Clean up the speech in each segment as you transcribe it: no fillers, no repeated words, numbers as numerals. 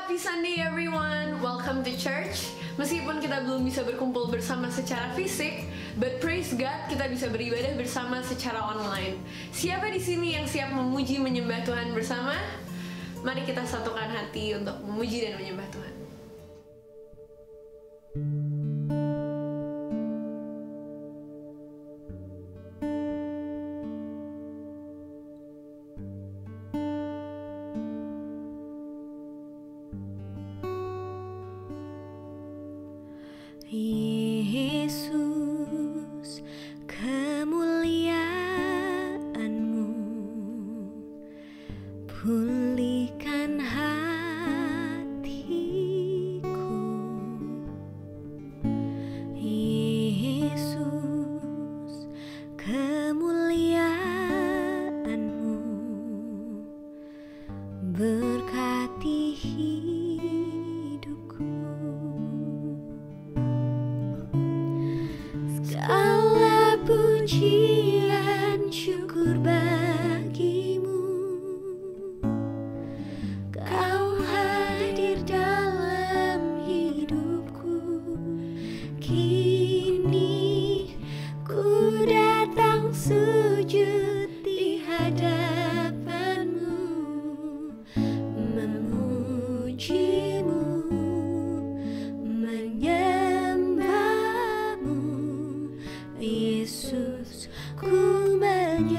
Happy Sunday everyone! Welcome to church. Meskipun kita belum bisa berkumpul bersama secara fisik, but praise God kita bisa beribadah bersama secara online. Siapa di sini yang siap memuji menyembah Tuhan bersama? Mari kita satukan hati untuk memuji dan menyembah Tuhan. Yesus, kemuliaan-Mu pulihkan hatiku. Yesus, kemuliaan-Mu berkati hidupku. Segala pujian syukur bagimu, Kau hadir dalam hidupku. Kini ku datang sujud di hadapan-Mu, memuji-Mu, Yesus, ku menyembah-Mu.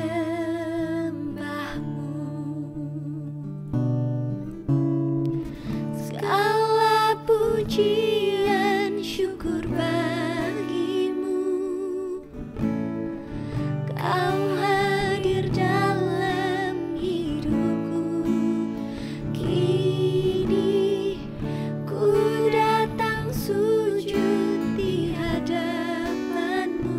Segala pujian syukur bagimu, Kau hadir dalam hidupku. Kini ku datang sujud di hadapan-Mu,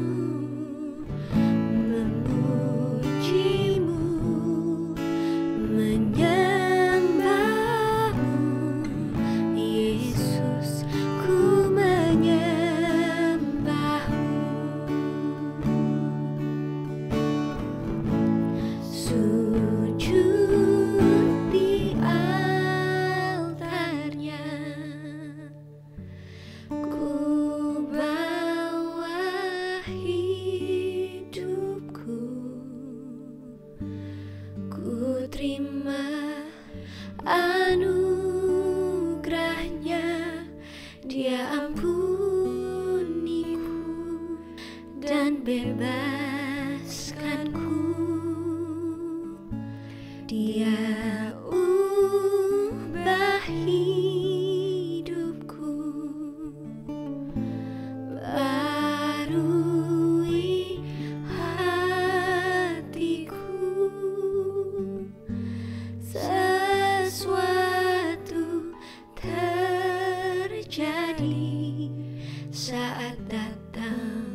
terima anugerahnya. Dia ampuniku dan bebaskanku. Dia ubah hidupku, barui hatiku. Sesuatu terjadi saat datang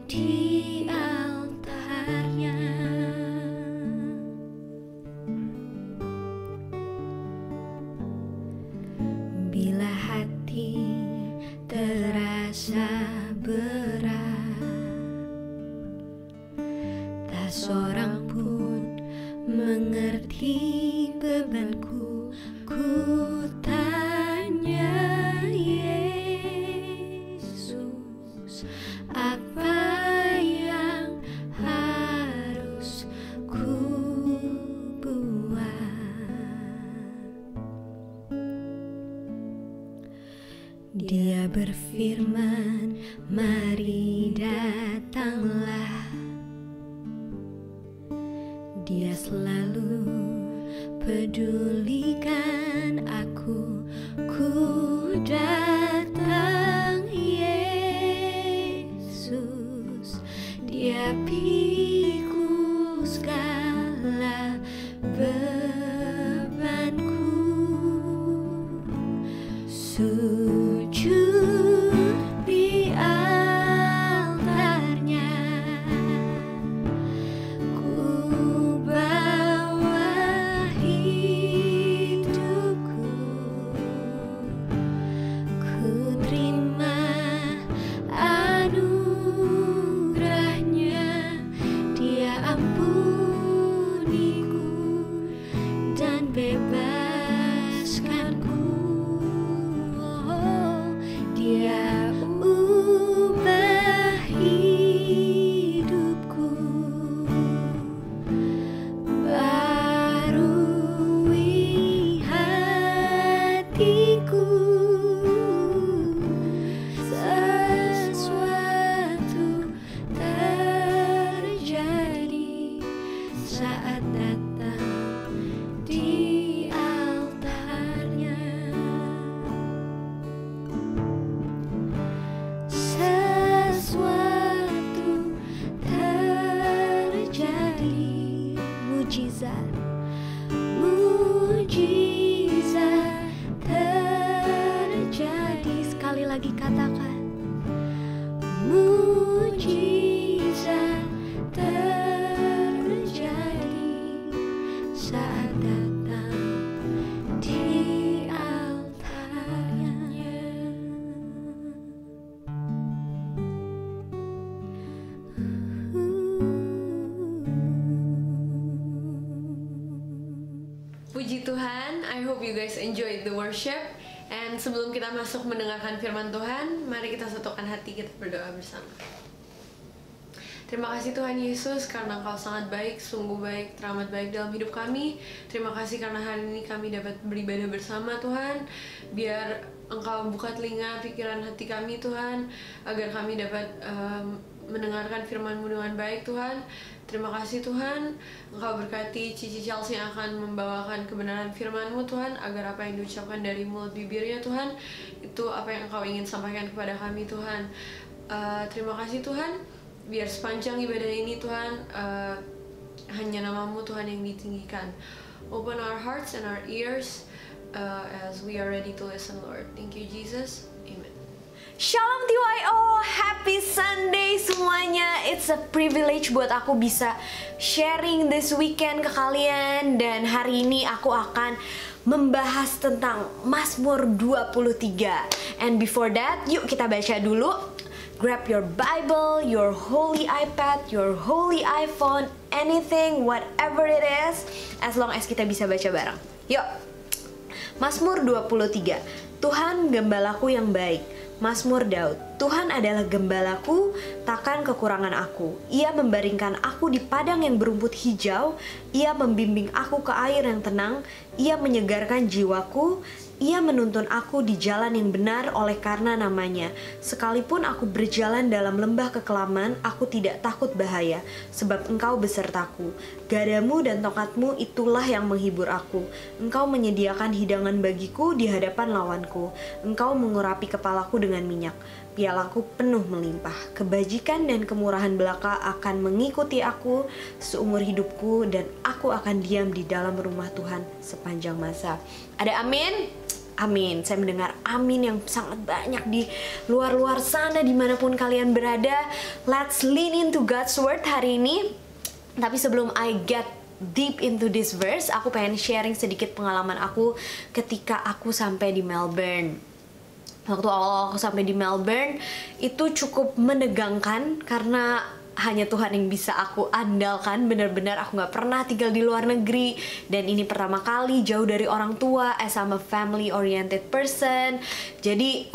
di altarnya. Bila hati terasa berat, tak seorang pun mengerti bebanku. Ku tanya Yesus, apa yang harus ku buat? Dia berfirman, mari datanglah. Dia selalu pedulikan aku. Ku datang Yesus, Dia pikul segala bebanku. Sujud di altarnya, ku bawa hidupku. Ku terima anugerahnya. Dia ampuniku dan bebaskanku. lagi katakan, mujizat terjadi saat datang di altarnya. Puji Tuhan, I hope you guys enjoyed the worship. And sebelum kita masuk mendengarkan firman Tuhan, mari kita satukan hati, kita berdoa bersama. Terima kasih Tuhan Yesus karena Engkau sangat baik, sungguh baik, teramat baik dalam hidup kami. Terima kasih karena hari ini kami dapat beribadah bersama Tuhan. Biar Engkau buka telinga, pikiran hati kami Tuhan, agar kami dapat mendengarkan firman-Mu dengan baik Tuhan. Terima kasih Tuhan, Engkau berkati Cici Chelsea yang akan membawakan kebenaran firman-Mu Tuhan, agar apa yang diucapkan dari mulut bibirnya Tuhan, itu apa yang Engkau ingin sampaikan kepada kami Tuhan. Terima kasih Tuhan, biar sepanjang ibadah ini Tuhan, hanya nama-Mu Tuhan yang ditinggikan. Open our hearts and our ears as we are ready to listen, Lord. Thank you Jesus, Amen. Shalom TYO, happy Sunday semuanya. It's a privilege buat aku bisa sharing this weekend ke kalian. Dan hari ini aku akan membahas tentang Mazmur 23. And before that, yuk kita baca dulu. Grab your Bible, your holy iPad, your holy iPhone, anything, whatever it is, as long as kita bisa baca bareng. Yuk, Mazmur 23. Tuhan gembalaku yang baik. Mazmur Daud. Tuhan adalah gembalaku, takkan kekurangan aku. Ia membaringkan aku di padang yang berumput hijau. Ia membimbing aku ke air yang tenang. Ia menyegarkan jiwaku. Ia menuntun aku di jalan yang benar oleh karena namanya. Sekalipun aku berjalan dalam lembah kekelaman, aku tidak takut bahaya, sebab Engkau besertaku. Gadamu dan tongkatmu itulah yang menghibur aku. Engkau menyediakan hidangan bagiku di hadapan lawanku. Engkau mengurapi kepalaku dengan minyak. Pialaku penuh melimpah. Kebajikan dan kemurahan belaka akan mengikuti aku seumur hidupku, dan aku akan diam di dalam rumah Tuhan sepanjang masa. Ada amin? Amin. Saya mendengar amin yang sangat banyak di luar-luar sana, dimanapun kalian berada. Let's lean into God's word hari ini. Tapi sebelum I get deep into this verse, aku pengen sharing sedikit pengalaman aku ketika aku sampai di Melbourne. Waktu awal aku sampai di Melbourne itu cukup menegangkan karena hanya Tuhan yang bisa aku andalkan. Benar-benar aku gak pernah tinggal di luar negeri, dan ini pertama kali jauh dari orang tua, as I'm a family oriented person. Jadi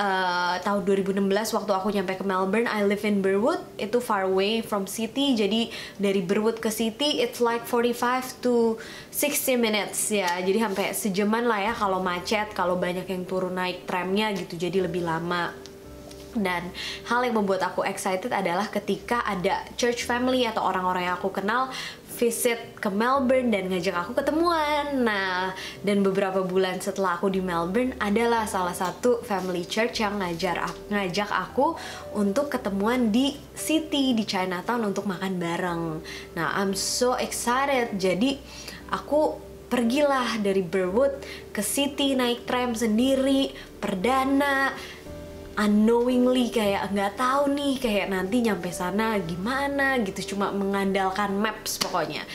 tahun 2016 waktu aku nyampe ke Melbourne, I live in Burwood, itu far away from city. Jadi dari Burwood ke city it's like 45 to 60 minutes ya. Jadi sampai sejaman lah ya kalau macet, kalau banyak yang turun naik tramnya gitu, jadi lebih lama. Dan hal yang membuat aku excited adalah ketika ada church family atau orang-orang yang aku kenal visit ke Melbourne dan ngajak aku ketemuan. Nah, dan beberapa bulan setelah aku di Melbourne, adalah salah satu family church yang ngajak aku untuk ketemuan di City, di Chinatown untuk makan bareng. Nah, I'm so excited. Jadi aku pergilah dari Burwood ke City naik tram sendiri, perdana, unknowingly, kayak nggak tahu nih kayak nanti nyampe sana gimana gitu, cuma mengandalkan maps. Pokoknya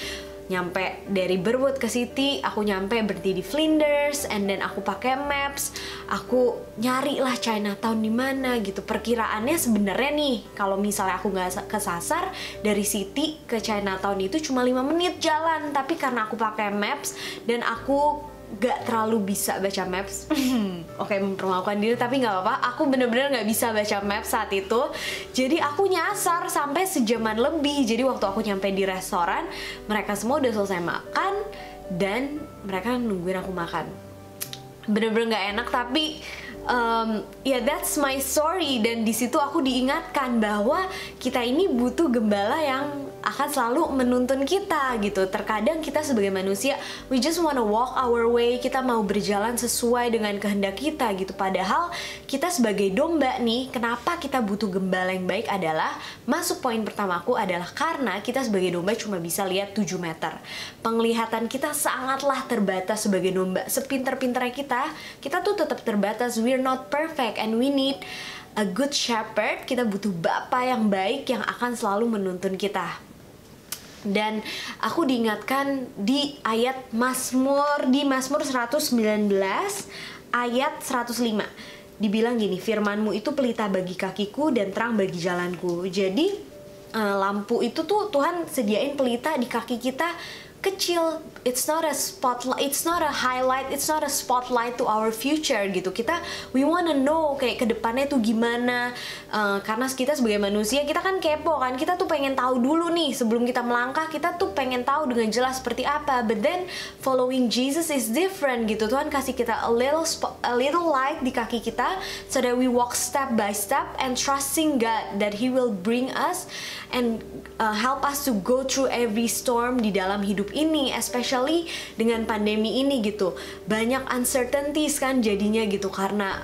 nyampe dari Burwood ke City, aku nyampe berhenti di Flinders, and then aku pakai maps, aku nyari lah Chinatown di mana gitu. Perkiraannya sebenarnya nih, kalau misalnya aku nggak kesasar, dari City ke Chinatown itu cuma 5 menit jalan. Tapi karena aku pakai maps dan aku gak terlalu bisa baca maps, oke, mempermalukan diri tapi gak apa-apa, aku bener-bener gak bisa baca maps saat itu. Jadi aku nyasar sampai sejaman lebih. Jadi waktu aku nyampe di restoran, mereka semua udah selesai makan dan mereka nungguin aku makan. Bener-bener gak enak, tapi ya that's my story. Dan di situ aku diingatkan bahwa kita ini butuh gembala yang akan selalu menuntun kita gitu. Terkadang kita sebagai manusia, we just wanna walk our way, kita mau berjalan sesuai dengan kehendak kita gitu. Padahal kita sebagai domba nih, kenapa kita butuh gembala yang baik adalah, masuk poin pertamaku adalah karena kita sebagai domba cuma bisa lihat 7 meter. Penglihatan kita sangatlah terbatas sebagai domba. Sepinter-pinternya kita tuh tetap terbatas. We're not perfect and we need a good shepherd, kita butuh bapa yang baik yang akan selalu menuntun kita. Dan aku diingatkan di ayat Mazmur 119 ayat 105. Dibilang gini, firman-Mu itu pelita bagi kakiku dan terang bagi jalanku. Jadi lampu itu tuh Tuhan sediain pelita di kaki kita kecil. It's not a spotlight, it's not a highlight, it's not a spotlight to our future gitu. We wanna know kayak kedepannya tuh gimana. Karena kita sebagai manusia, kita kan kepo kan, kita tuh pengen tahu dulu nih sebelum kita melangkah, kita tuh pengen tahu dengan jelas seperti apa. But then following Jesus is different gitu. Tuhan kasih kita a little light di kaki kita, so that we walk step by step and trusting God that He will bring us and help us to go through every storm di dalam hidup ini, especially dengan pandemi ini gitu. Banyak uncertainties kan jadinya gitu, karena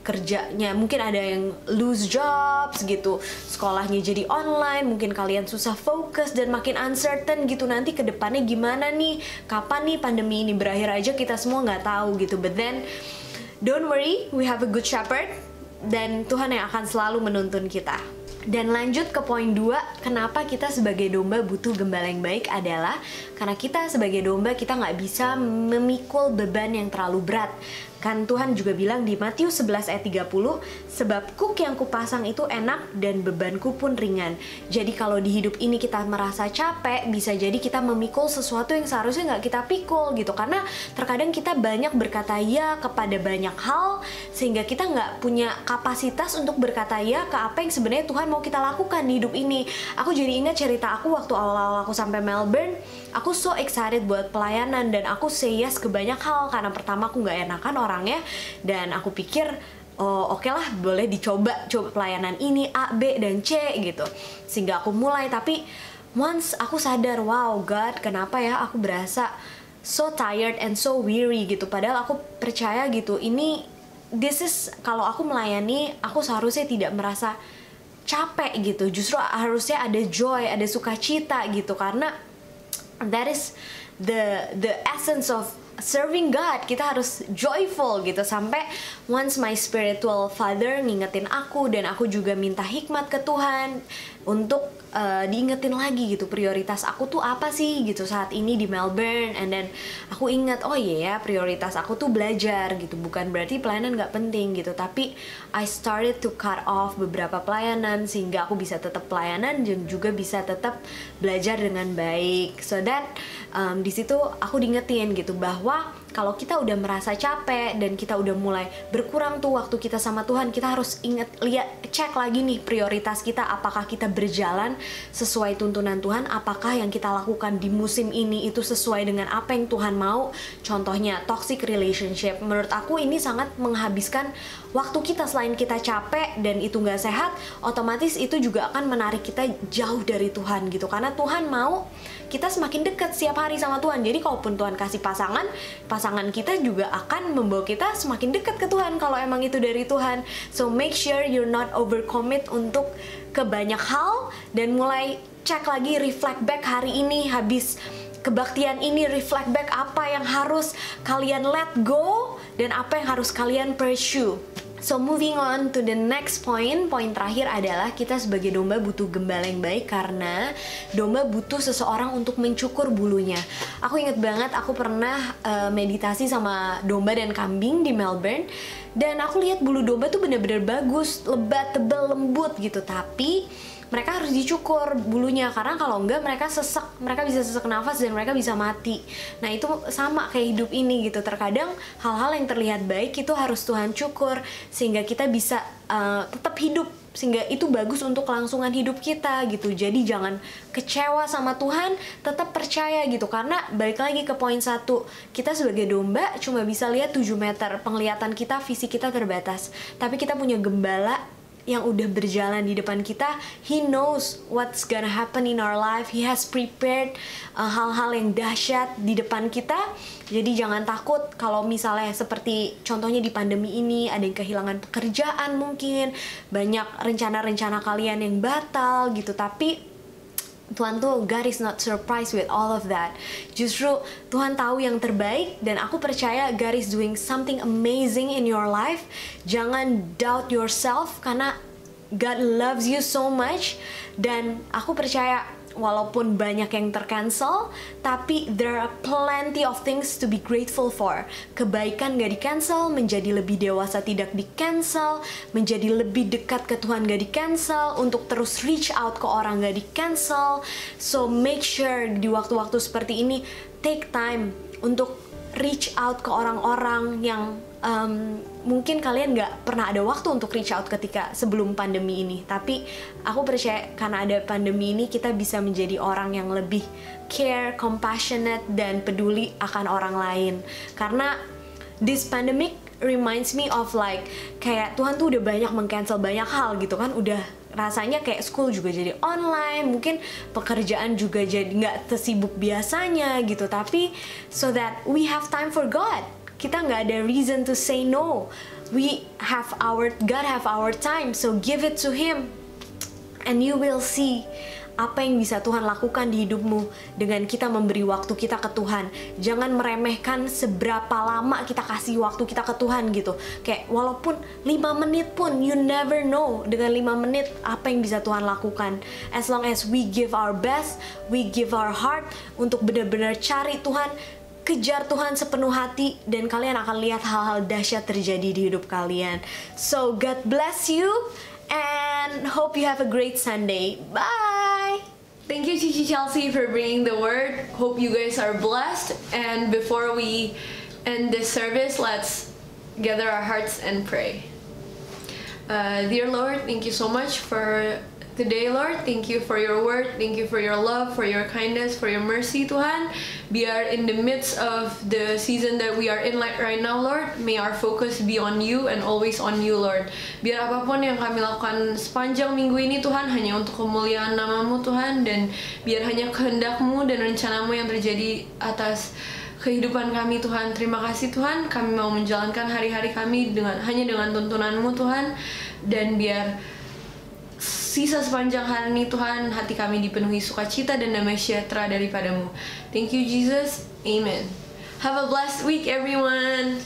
kerjanya mungkin ada yang lose jobs gitu, sekolahnya jadi online, mungkin kalian susah fokus dan makin uncertain gitu, nanti ke depannya gimana nih, kapan nih pandemi ini berakhir aja kita semua nggak tahu gitu. But then don't worry, we have a good shepherd, dan Tuhan yang akan selalu menuntun kita. Dan lanjut ke poin 2, kenapa kita sebagai domba butuh gembala yang baik adalah karena kita sebagai domba, kita nggak bisa memikul beban yang terlalu berat. Kan Tuhan juga bilang di Matius 11 ayat 30, sebab kuk yang kupasang itu enak dan bebanku pun ringan. Jadi kalau di hidup ini kita merasa capek, bisa jadi kita memikul sesuatu yang seharusnya nggak kita pikul gitu. Karena terkadang kita banyak berkata ya kepada banyak hal, sehingga kita nggak punya kapasitas untuk berkata ya ke apa yang sebenarnya Tuhan mau kita lakukan di hidup ini. Aku jadi ingat cerita aku waktu awal-awal aku sampai Melbourne. Aku so excited buat pelayanan dan aku say yes ke banyak hal, karena pertama aku nggak enakan orangnya, dan aku pikir oke lah, boleh dicoba pelayanan ini A, B, dan C gitu, sehingga aku mulai. Tapi once aku sadar, wow God, kenapa ya aku berasa so tired and so weary gitu, padahal aku percaya gitu, kalau aku melayani, aku seharusnya tidak merasa capek gitu, justru harusnya ada joy, ada sukacita gitu, karena that is the essence of serving God. Kita harus joyful gitu. Sampai once my spiritual father ngingetin aku, dan aku juga minta hikmat ke Tuhan untuk diingetin lagi gitu, prioritas aku tuh apa sih gitu saat ini di Melbourne. And then aku ingat, oh iya ya, prioritas aku tuh belajar gitu, bukan berarti pelayanan gak penting gitu, tapi I started to cut off beberapa pelayanan sehingga aku bisa tetap pelayanan dan juga bisa tetap belajar dengan baik. So that di situ aku diingetin gitu, bahwa kalau kita udah merasa capek dan kita udah mulai berkurang tuh waktu kita sama Tuhan, kita harus cek lagi nih prioritas kita, apakah kita berjalan sesuai tuntunan Tuhan, apakah yang kita lakukan di musim ini itu sesuai dengan apa yang Tuhan mau. Contohnya toxic relationship, menurut aku ini sangat menghabiskan waktu kita. Selain kita capek dan itu gak sehat, otomatis itu juga akan menarik kita jauh dari Tuhan gitu, karena Tuhan mau kita semakin dekat setiap hari sama Tuhan. Jadi kalaupun Tuhan kasih pasangan kita juga akan membawa kita semakin dekat ke Tuhan kalau emang itu dari Tuhan. So make sure you're not overcommit untuk ke banyak hal, dan mulai cek lagi, reflect back hari ini, habis kebaktian ini, reflect back apa yang harus kalian let go dan apa yang harus kalian pursue. So moving on to the next point, poin terakhir adalah kita sebagai domba butuh gembala yang baik, karena domba butuh seseorang untuk mencukur bulunya. Aku inget banget aku pernah meditasi sama domba dan kambing di Melbourne, dan aku lihat bulu domba tuh bener-bener bagus, lebat, tebal, lembut gitu, tapi mereka harus dicukur bulunya, karena kalau enggak mereka sesek, mereka bisa sesek nafas dan mereka bisa mati. Nah itu sama kayak hidup ini gitu, terkadang hal-hal yang terlihat baik itu harus Tuhan cukur sehingga kita bisa tetap hidup, sehingga itu bagus untuk kelangsungan hidup kita gitu. Jadi jangan kecewa sama Tuhan, tetap percaya gitu, karena balik lagi ke poin 1, kita sebagai domba cuma bisa lihat 7 meter, penglihatan kita, visi kita terbatas, tapi kita punya gembala yang udah berjalan di depan kita. He knows what's gonna happen in our life. He has prepared hal-hal yang dahsyat di depan kita. Jadi jangan takut kalau misalnya seperti contohnya di pandemi ini, ada yang kehilangan pekerjaan mungkin, banyak rencana-rencana kalian yang batal gitu, tapi Tuhan tuh, God is not surprised with all of that. Justru Tuhan tahu yang terbaik, dan aku percaya God is doing something amazing in your life. Jangan doubt yourself, karena God loves you so much. Dan aku percaya walaupun banyak yang tercancel, tapi there are plenty of things to be grateful for. Kebaikan gak di-cancel, menjadi lebih dewasa tidak di-cancel, menjadi lebih dekat ke Tuhan gak di-cancel, untuk terus reach out ke orang gak di-cancel. So make sure di waktu-waktu seperti ini, take time untuk reach out ke orang-orang yang mungkin kalian nggak pernah ada waktu untuk reach out ketika sebelum pandemi ini. Tapi aku percaya karena ada pandemi ini, kita bisa menjadi orang yang lebih care, compassionate, dan peduli akan orang lain. Karena this pandemic reminds me of like, kayak Tuhan tuh udah banyak meng-cancel banyak hal gitu kan. Udah rasanya kayak school juga jadi online, mungkin pekerjaan juga jadi nggak sesibuk biasanya gitu. Tapi so that we have time for God, kita nggak ada reason to say no. God have our time, so give it to Him, and you will see apa yang bisa Tuhan lakukan di hidupmu dengan kita memberi waktu kita ke Tuhan. Jangan meremehkan seberapa lama kita kasih waktu kita ke Tuhan gitu. Kayak walaupun 5 menit pun, you never know dengan 5 menit apa yang bisa Tuhan lakukan. As long as we give our best, we give our heart untuk benar-benar cari Tuhan, kejar Tuhan sepenuh hati, dan kalian akan lihat hal-hal dahsyat terjadi di hidup kalian. So God bless you, and hope you have a great Sunday. Bye! Thank you, Cici Chelsea, for bringing the word. Hope you guys are blessed. And before we end this service, let's gather our hearts and pray. Dear Lord, thank you so much for today, Lord. Thank you for your word. Thank you for your love, for your kindness, for your mercy, Tuhan. Biar in the midst of the season that we are in right now, Lord, may our focus be on you and always on you, Lord. Biar apapun yang kami lakukan sepanjang minggu ini, Tuhan, hanya untuk kemuliaan nama-Mu, Tuhan. Dan biar hanya kehendak-Mu dan rencana-Mu yang terjadi atas kehidupan kami, Tuhan. Terima kasih, Tuhan. Kami mau menjalankan hari-hari kami hanya dengan tuntunan-Mu, Tuhan. Dan biar sisa sepanjang hari ini, Tuhan, hati kami dipenuhi sukacita dan damai sejahtera daripada-Mu. Thank you, Jesus. Amen. Have a blessed week, everyone.